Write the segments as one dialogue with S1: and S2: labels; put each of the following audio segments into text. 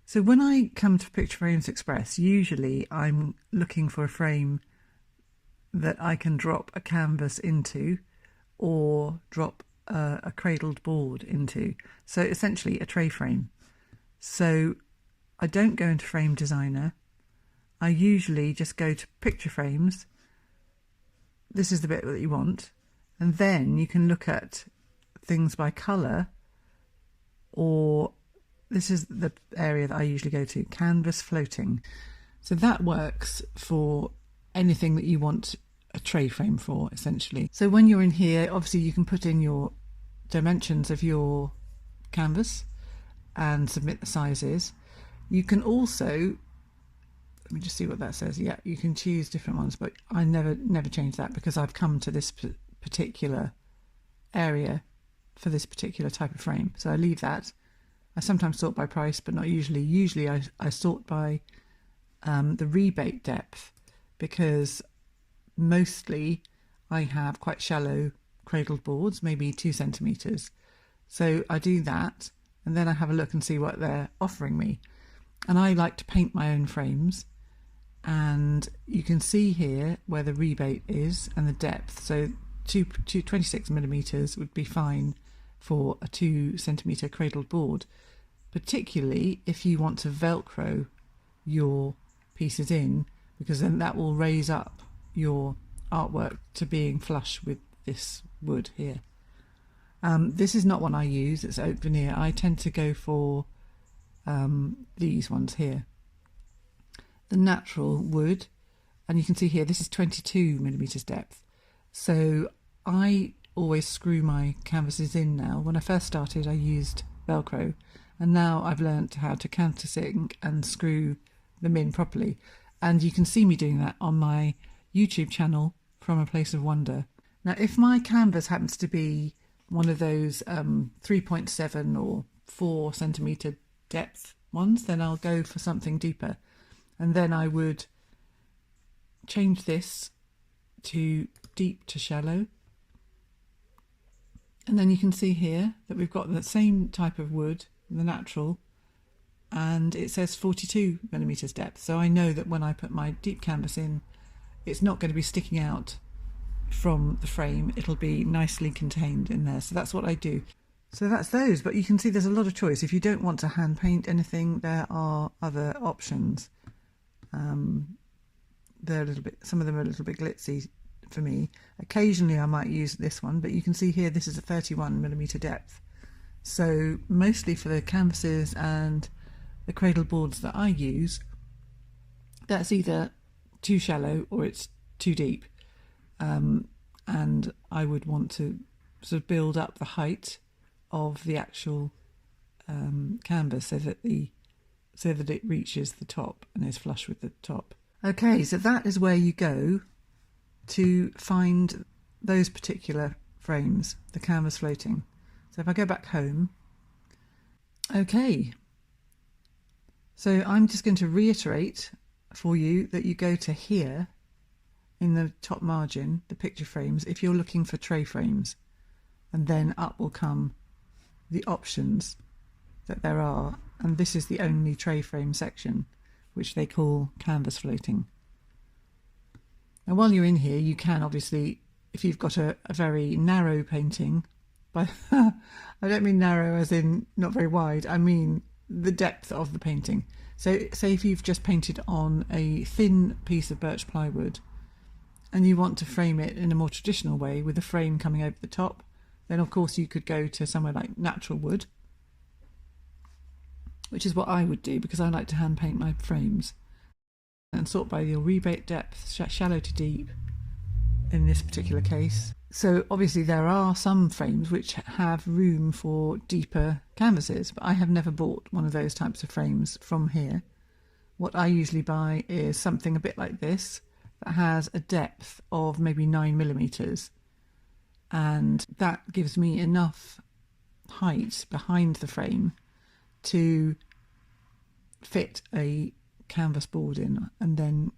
S1: So when I come to Picture Frames Express, usually I'm looking for a frame that I can drop a canvas into or drop a cradled board into. So essentially a tray frame. So I don't go into Frame Designer. I usually just go to Picture Frames. This is the bit that you want. And then you can look at things by colour, or this is the area that I usually go to, Canvas Floating. So that works for anything that you want a tray frame for, essentially. So when you're in here, obviously you can put in your dimensions of your canvas and submit the sizes. You can also, let me just see what that says. Yeah, you can choose different ones, but I never change that because I've come to this particular area for this particular type of frame. So I leave that. I sometimes sort by price, but not usually. Usually I sort by the rebate depth, because mostly I have quite shallow cradled boards, maybe 2 centimeters. So I do that, and then I have a look and see what they're offering me. And I like to paint my own frames, and you can see here where the rebate is and the depth. So 26 millimeters would be fine for a 2 centimeter cradled board, particularly if you want to Velcro your pieces in, because then that will raise up your artwork to being flush with this wood here. This is not one I use, it's oak veneer. I tend to go for these ones here, the natural wood, and you can see here this is 22 millimeters depth. So I always screw my canvases in now. When I first started I used Velcro, and now I've learnt how to countersink and screw them in properly, and you can see me doing that on my YouTube channel, From a Place of Wonder. Now if my canvas happens to be one of those 3.7 or 4 centimeter depth ones, then I'll go for something deeper, and then I would change this to deep to shallow, and then you can see here that we've got the same type of wood, the natural, and it says 42 millimeters depth. So I know that when I put my deep canvas in, it's not going to be sticking out from the frame, it'll be nicely contained in there. So that's what I do. So that's those, but you can see there's a lot of choice. If you don't want to hand paint anything, there are other options. They're a little bit, some of them are a little bit glitzy for me. Occasionally I might use this one, but you can see here this is a 31 millimeter depth. So mostly for the canvases and the cradle boards that I use, that's either too shallow or it's too deep, and I would want to sort of build up the height of the actual canvas so that it reaches the top and is flush with the top. Okay, so that is where you go to find those particular frames, the canvas floating. So if I go back home, okay, so I'm just going to reiterate for you that you go to here in the top margin, the picture frames, if you're looking for tray frames, and then up will come the options that there are, and this is the only tray frame section, which they call canvas floating. Now while you're in here, you can obviously, if you've got a very narrow painting, but I don't mean narrow as in not very wide, I mean the depth of the painting. So say if you've just painted on a thin piece of birch plywood and you want to frame it in a more traditional way with a frame coming over the top, then of course you could go to somewhere like natural wood, which is what I would do because I like to hand paint my frames, and sort by your rebate depth, shallow to deep in this particular case. So obviously there are some frames which have room for deeper canvases, but I have never bought one of those types of frames from here. What I usually buy is something a bit like this that has a depth of maybe 9 millimeters, and that gives me enough height behind the frame to fit a canvas board in, and then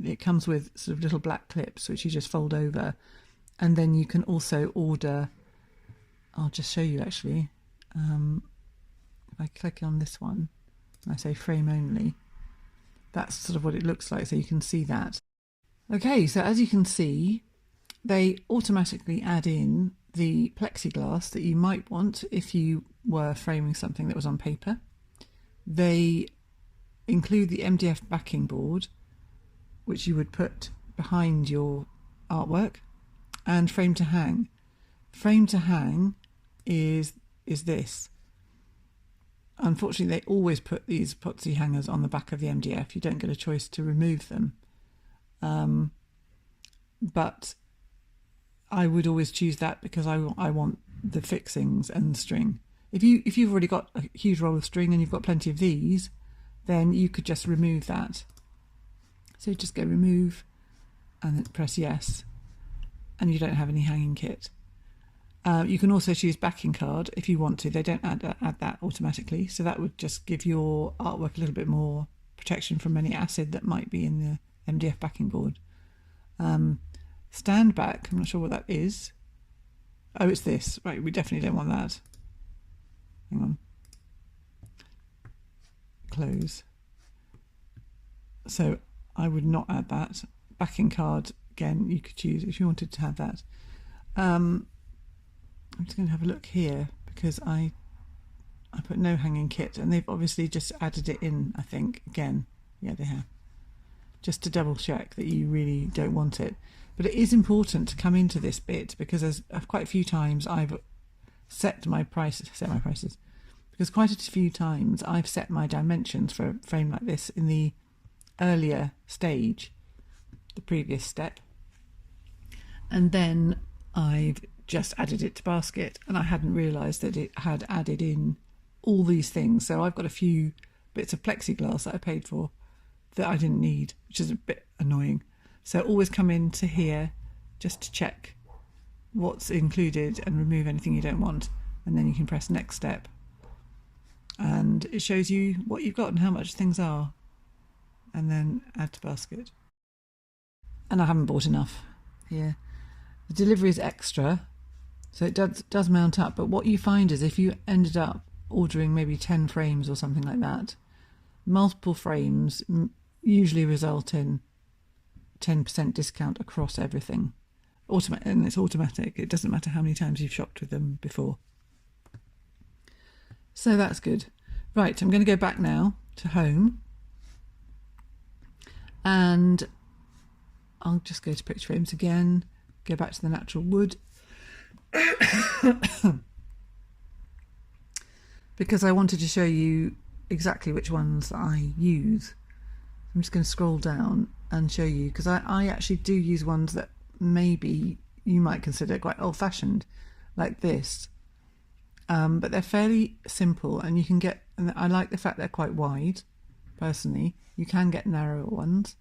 S1: it comes with sort of little black clips which you just fold over, and then you can also order, I'll just show you actually, if I click on this one, I say frame only, that's sort of what it looks like, so you can see that. Okay, so as you can see, they automatically add in the plexiglass that you might want if you were framing something that was on paper. They include the MDF backing board, which you would put behind your artwork, and frame to hang. Frame to hang is this. Unfortunately, they always put these epoxy hangers on the back of the MDF. You don't get a choice to remove them. But I would always choose that because I want the fixings and the string. If you've already got a huge roll of string and you've got plenty of these, then you could just remove that. So just go remove and then press yes, and you don't have any hanging kit. You can also choose backing card if you want to. They don't add that automatically, so that would just give your artwork a little bit more protection from any acid that might be in the MDF backing board. Stand back, I'm not sure what that is. Oh, it's this. Right, we definitely don't want that. Hang on. Close. So I would not add that. Backing card, again, you could choose if you wanted to have that. I'm just going to have a look here because I put no hanging kit, and they've obviously just added it in, I think, again. Yeah, they have. Just to double check that you really don't want it. But it is important to come into this bit because as quite a few times I've set my prices, because quite a few times I've set my dimensions for a frame like this in the earlier stage, the previous step, and then I've just added it to basket, and I hadn't realised that it had added in all these things. So I've got a few bits of plexiglass that I paid for that I didn't need, which is a bit annoying. So always come into here just to check what's included and remove anything you don't want, and then you can press next step, and it shows you what you've got and how much things are, and then add to basket. And I haven't bought enough here. The delivery is extra, so it does mount up, but what you find is if you ended up ordering maybe 10 frames or something like that, multiple frames usually result in 10% discount across everything. And it's automatic. It doesn't matter how many times you've shopped with them before. So that's good. Right, I'm going to go back now to home, and I'll just go to picture frames again, go back to the natural wood, because I wanted to show you exactly which ones I use. I'm just going to scroll down and show you, because I actually do use ones that maybe you might consider quite old-fashioned, like this, but they're fairly simple, and you can get, and I like the fact they're quite wide personally. You can get narrower ones,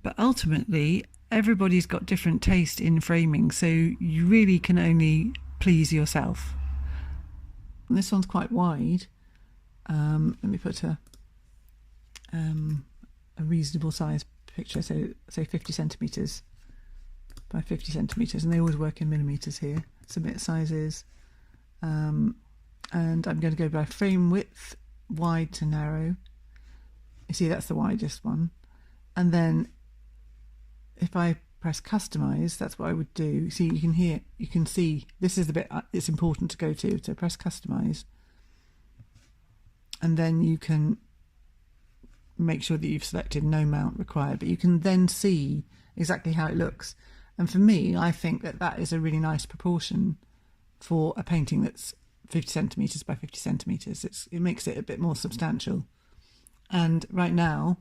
S1: but ultimately everybody's got different taste in framing, so you really can only please yourself. And this one's quite wide. Let me put a reasonable size picture, so say 50 centimetres by 50 centimetres, and they always work in millimetres here. Submit sizes, and I'm going to go by frame width, wide to narrow. You see, that's the widest one, and then if I press customize, that's what I would do. See, you can see this is the bit it's important to go to. So press customize, and then you can make sure that you've selected no mount required, but you can then see exactly how it looks. And for me, I think that that is a really nice proportion for a painting that's 50 centimetres by 50 centimetres. It makes it a bit more substantial. And right now,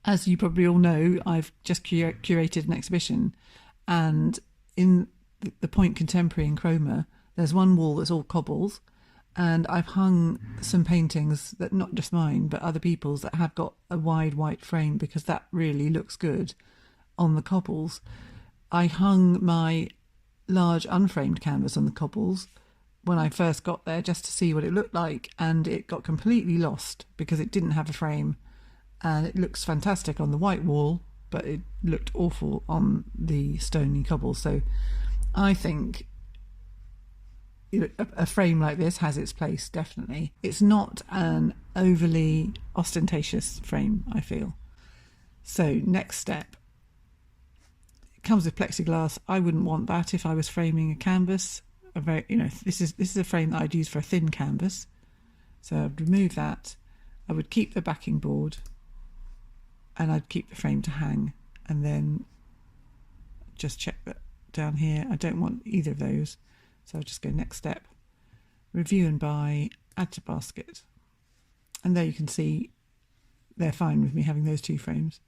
S1: as you probably all know, I've just curated an exhibition, and in the Point Contemporary in Cromer, there's one wall that's all cobbles, and I've hung some paintings that, not just mine, but other people's, that have got a wide white frame, because that really looks good on the cobbles. I hung my large unframed canvas on the cobbles when I first got there, just to see what it looked like, and it got completely lost because it didn't have a frame, and it looks fantastic on the white wall, but it looked awful on the stony cobbles. So I think a frame like this has its place, definitely. It's not an overly ostentatious frame, I feel. So next step, it comes with plexiglass. I wouldn't want that if I was framing a canvas. This is a frame that I'd use for a thin canvas. So I'd remove that. I would keep the backing board, and I'd keep the frame to hang, and then just check that down here. I don't want either of those, so I'll just go next step, review and buy, add to basket. And there you can see they're fine with me having those two frames.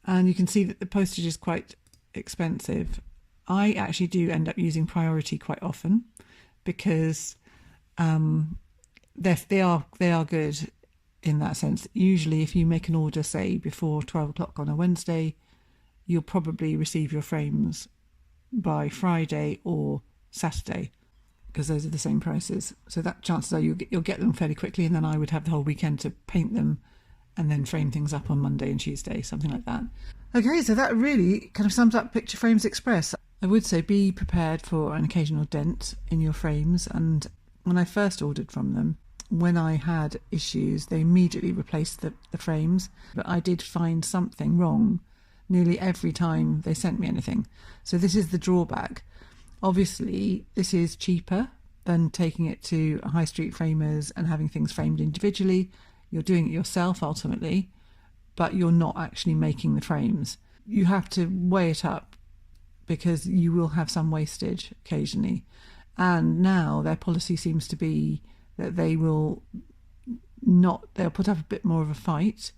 S1: And you can see that the postage is quite expensive. I actually do end up using Priority quite often because they are good in that sense. Usually if you make an order, say before 12 o'clock on a Wednesday, you'll probably receive your frames by Friday or Saturday, because those are the same prices. So that chances are you'll get them fairly quickly, and then I would have the whole weekend to paint them and then frame things up on Monday and Tuesday, something like that. Okay, so that really kind of sums up Picture Frames Express. I would say be prepared for an occasional dent in your frames, and when I first ordered from them, when I had issues, they immediately replaced the frames, but I did find something wrong nearly every time they sent me anything. So this is the drawback. Obviously, this is cheaper than taking it to high street framers and having things framed individually. You're doing it yourself ultimately, but you're not actually making the frames. You have to weigh it up because you will have some wastage occasionally. And now their policy seems to be that they'll put up a bit more of a fight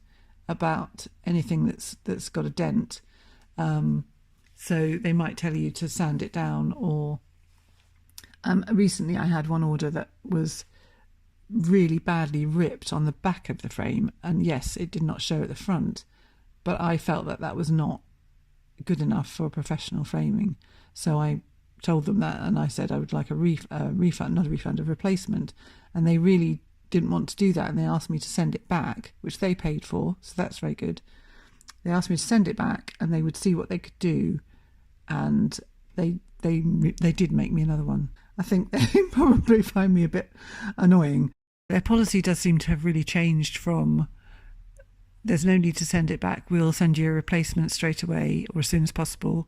S1: about anything that's got a dent. So they might tell you to sand it down, or recently I had one order that was really badly ripped on the back of the frame, and yes, it did not show at the front, but I felt that was not good enough for professional framing. So I told them that, and I said I would like a replacement, and they really didn't want to do that, and they asked me to send it back, which they paid for, so that's very good. They asked me to send it back and they would see what they could do, and they did make me another one. I think they probably find me a bit annoying. Their policy does seem to have really changed from there's no need to send it back, we'll send you a replacement straight away or as soon as possible,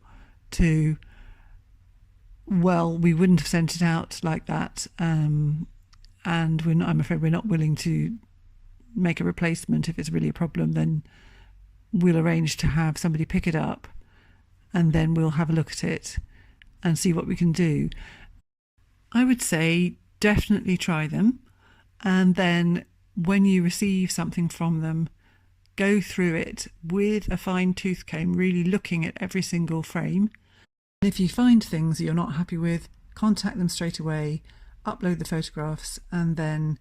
S1: to well, we wouldn't have sent it out like that, and I'm afraid we're not willing to make a replacement. If it's really a problem, then we'll arrange to have somebody pick it up, and then we'll have a look at it and see what we can do. I would say definitely try them, and then when you receive something from them, go through it with a fine-tooth comb, really looking at every single frame. If you find things that you're not happy with, contact them straight away, upload the photographs, and then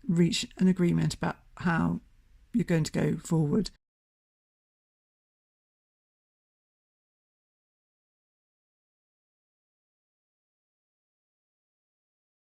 S1: reach an agreement about how you're going to go forward.